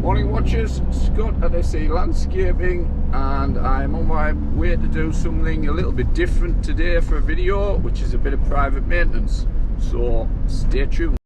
Morning watchers, Scott at SE Landscaping, and I'm on my way to do something a little bit different today for a video, which is a bit of private maintenance, so stay tuned.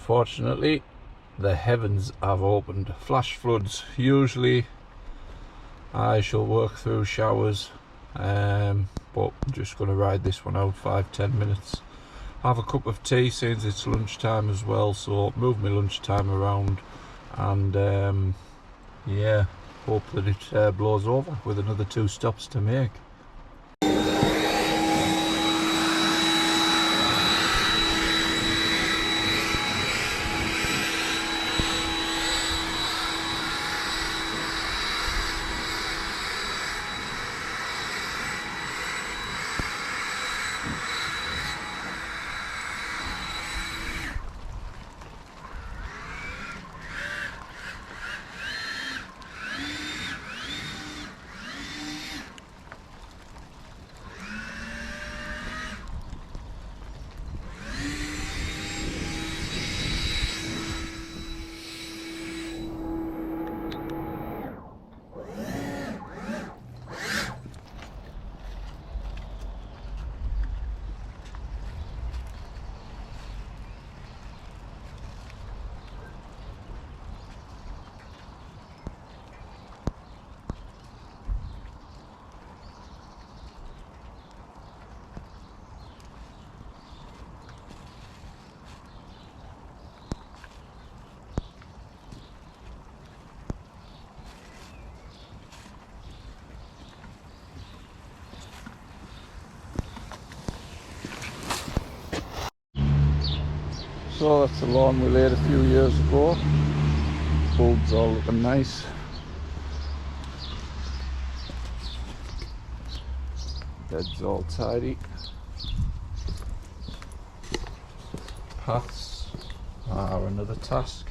unfortunately the heavens have opened. Flash floods. Usually I shall work through showers, but I'm just going to ride this one out 5-10 minutes, have a cup of tea since it's lunchtime as well, so move my lunchtime around, and yeah, hope that it blows over with another 2 stops to make. So that's the lawn we laid a few years ago. Bulbs all looking nice. Bed's all tidy. Paths are another task,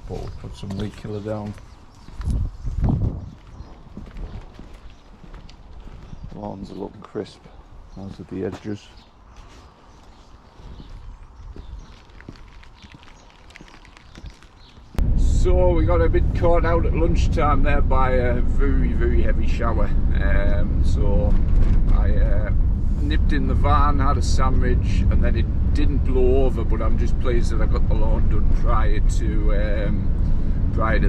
but we'll put some weed killer down. Lawns are looking crisp, as are the edges. So we got a bit caught out at lunchtime there by a very heavy shower, so I nipped in the van, had a sandwich, and then it didn't blow over, but I'm just pleased that I got the lawn done prior to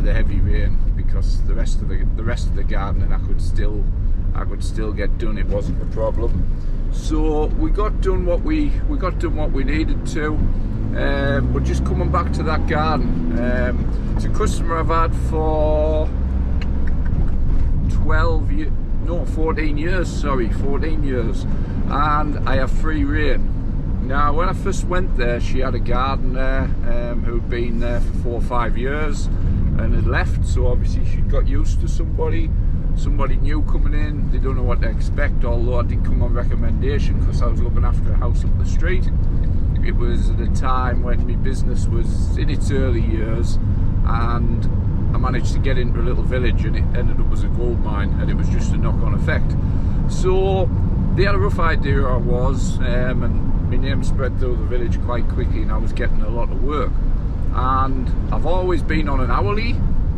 the heavy rain, because the rest of the gardening I could still get done. It wasn't a problem. So we got done what we needed to. But just coming back to that garden, it's a customer I've had for 14 years, and I have free rein. Now, when I first went there, she had a gardener who'd been there for 4 or 5 years and had left, so obviously she'd got used to somebody new coming in. They don't know what to expect, although I did come on recommendation because I was looking after a house up the street. It was at a time when my business was in its early years, and I managed to get into a little village, and it ended up as a gold mine, and it was just a knock-on effect. So they had a rough idea who I was, and my name spread through the village quite quickly, and I was getting a lot of work. And I've always been on an hourly,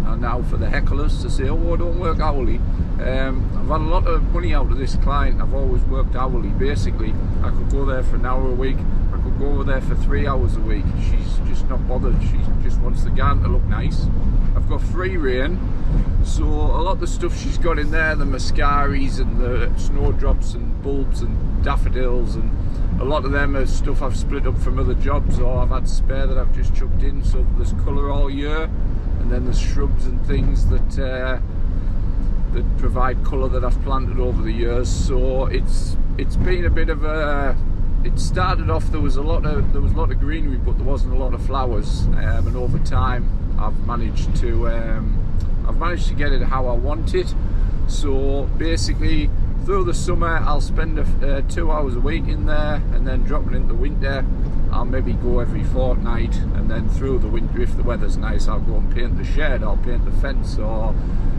and now for the hecklers to say, oh, I don't work hourly, I've had a lot of money out of this client. I've always worked hourly. Basically, I could go there for an hour a week, I could go over there for 3 hours a week. She's just not bothered. She just wants the garden to look nice. I've got free rein, so a lot of the stuff she's got in there, the mascaris and the snowdrops and bulbs and daffodils, and a lot of them are stuff I've split up from other jobs, or I've had spare that I've just chucked in, so there's colour all year. And then there's shrubs and things that provide colour that I've planted over the years. So it's been a bit of a. It started off, there was a lot of greenery, but there wasn't a lot of flowers. And over time, I've managed to get it how I want it. So basically, through the summer, I'll spend 2 hours a week in there, and then dropping into winter, I'll maybe go every fortnight, and then through the winter, if the weather's nice, I'll go and paint the shed, I'll paint the fence, or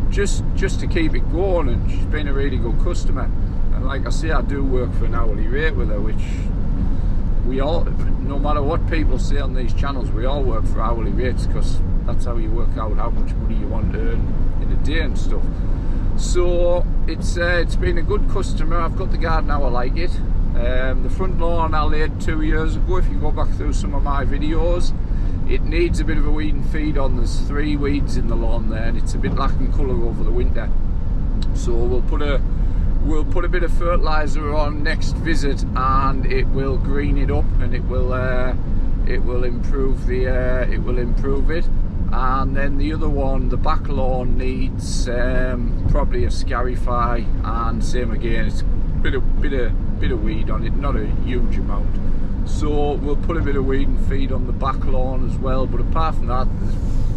just to keep it going. And she's been a really good customer. And like I say, I do work for an hourly rate with her, which we all, no matter what people say on these channels, we all work for hourly rates, because that's how you work out how much money you want to earn in a day and stuff. So it's been a good customer. I've got the garden how I like it. The front lawn I laid 2 years ago. If you go back through some of my videos, it needs a bit of a weed and feed on. There's 3 weeds in the lawn there, and it's a bit lacking colour over the winter. So we'll put a bit of fertiliser on next visit, and it will green it up, and it will improve it. And then the other one, the back lawn, needs probably a Scarify, and same again, it's a bit of weed on it, not a huge amount. So we'll put a bit of weed and feed on the back lawn as well. But apart from that,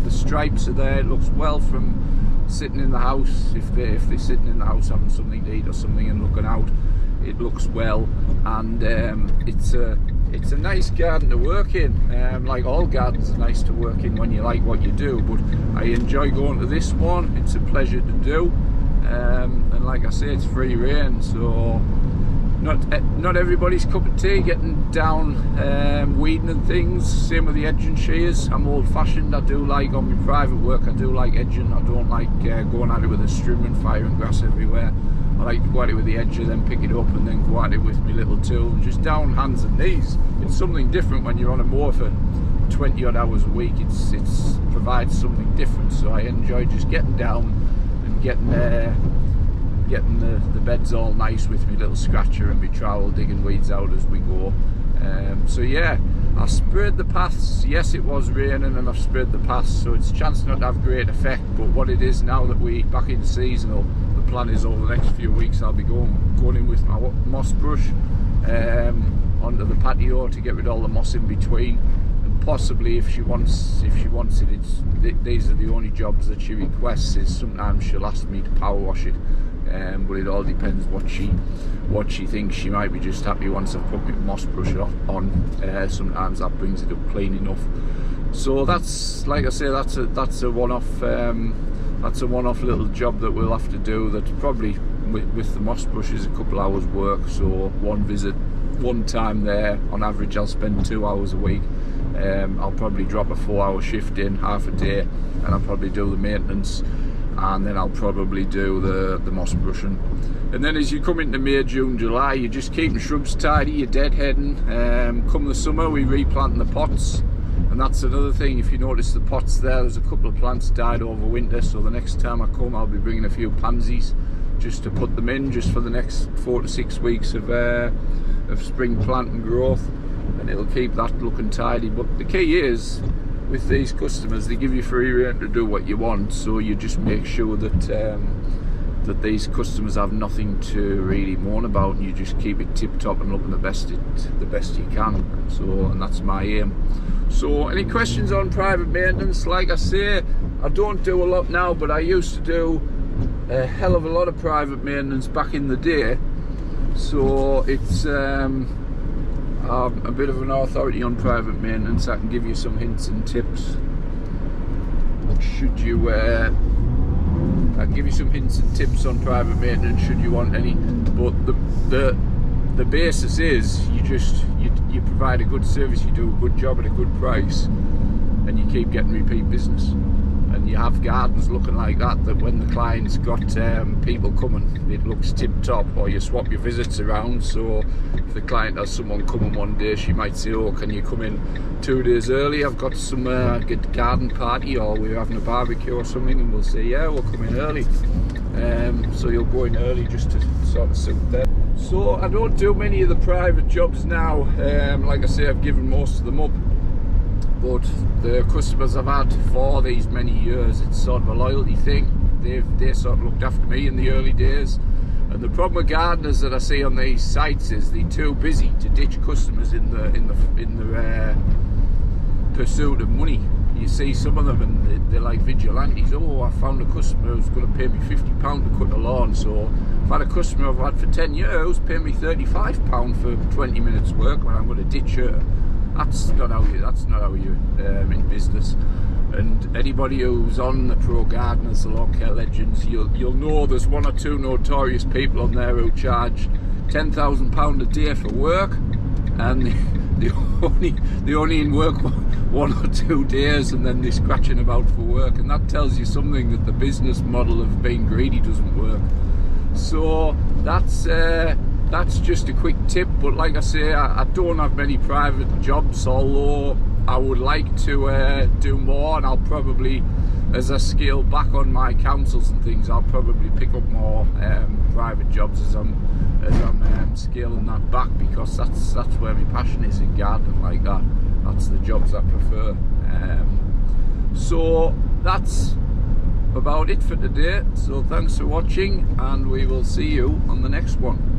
the stripes are there. It looks well from sitting in the house. If they're sitting in the house having something to eat or something and looking out, it looks well. And it's a nice garden to work in. Like all gardens are nice to work in when you like what you do, but I enjoy going to this one. It's a pleasure to do, and like I say, it's free rein, so not everybody's cup of tea getting down weeding and things. Same with the edging shears. I'm old fashioned. I do like, on my private work, I do like edging. I don't like going at it with a string and firing grass everywhere. I like to go at it with the edger, then pick it up, and then go at it with my little tool, just down hands and knees. It's something different when you're on a mower for 20 odd hours a week. It provides something different, so I enjoy just getting down and getting the beds all nice with my little scratcher and my trowel, digging weeds out as we go. So yeah, I sprayed the paths. Yes, it was raining and I've sprayed the paths, so it's a chance not to have great effect. But what it is now that we back in seasonal, the plan is over the next few weeks I'll be going in with my moss brush onto the patio to get rid of all the moss in between. And possibly, if she wants it, these are the only jobs that she requests. Is sometimes she'll ask me to power wash it. But it all depends what she thinks. She might be just happy once I've put my moss brush on. Sometimes that brings it up clean enough. So that's, like I say, that's a one-off little job that we'll have to do. That probably with the moss brush is a couple hours work. So one visit, one time there. On average, I'll spend 2 hours a week. I'll probably drop a 4-hour shift in, half a day, and I'll probably do the maintenance. And then I'll probably do the moss brushing. And then as you come into May, June, July, you're just keeping shrubs tidy, you're deadheading. Come the summer, we replant the pots, and that's another thing. If you notice the pots there's a couple of plants died over winter, so the next time I come I'll be bringing a few pansies just to put them in, just for the next 4 to 6 weeks of spring plant and growth, and it'll keep that looking tidy. But the key is, with these customers, they give you free rein to do what you want, so you just make sure that that these customers have nothing to really moan about, and you just keep it tip top and looking the best you can. So, and that's my aim. So any questions on private maintenance? Like I say, I don't do a lot now, but I used to do a hell of a lot of private maintenance back in the day. So it's I'm a bit of an authority on private maintenance. I can give you some hints and tips. Should you, I can give you some hints and tips on private maintenance should you want any. But the basis is you provide a good service, you do a good job at a good price, and you keep getting repeat business. And you have gardens looking like that when the client's got people coming, it looks tip top. Or you swap your visits around, so if the client has someone coming one day, she might say, oh, can you come in 2 days early, I've got some good garden party, or we're having a barbecue or something, and we'll say, yeah, we'll come in early. So you'll go in early just to sort of suit them. So I don't do many of the private jobs now. Like I say, I've given most of them up. But the customers I've had for these many years, it's sort of a loyalty thing. They sort of looked after me in the early days. And the problem with gardeners that I see on these sites is they're too busy to ditch customers in the pursuit of money. You see some of them and they're like vigilantes. Oh, I found a customer who's going to pay me £50 to cut the lawn. So I've had a customer I've had for 10 years pay me £35 for 20 minutes work when I'm going to ditch her. That's not how you in business. And anybody who's on the Pro Gardeners, the Lawn Care Legends, you'll know there's 1 or 2 notorious people on there who charge £10,000 a day for work, and they only in work 1 or 2 days, and then they're scratching about for work. And that tells you something, that the business model of being greedy doesn't work. So that's just a quick tip. But like I say, I don't have many private jobs, although I would like to do more, and I'll probably, as I scale back on my councils and things, I'll probably pick up more private jobs as I'm scaling that back, because that's where my passion is, in gardening like that. That's the jobs I prefer. So that's about it for today. So thanks for watching, and we will see you on the next one.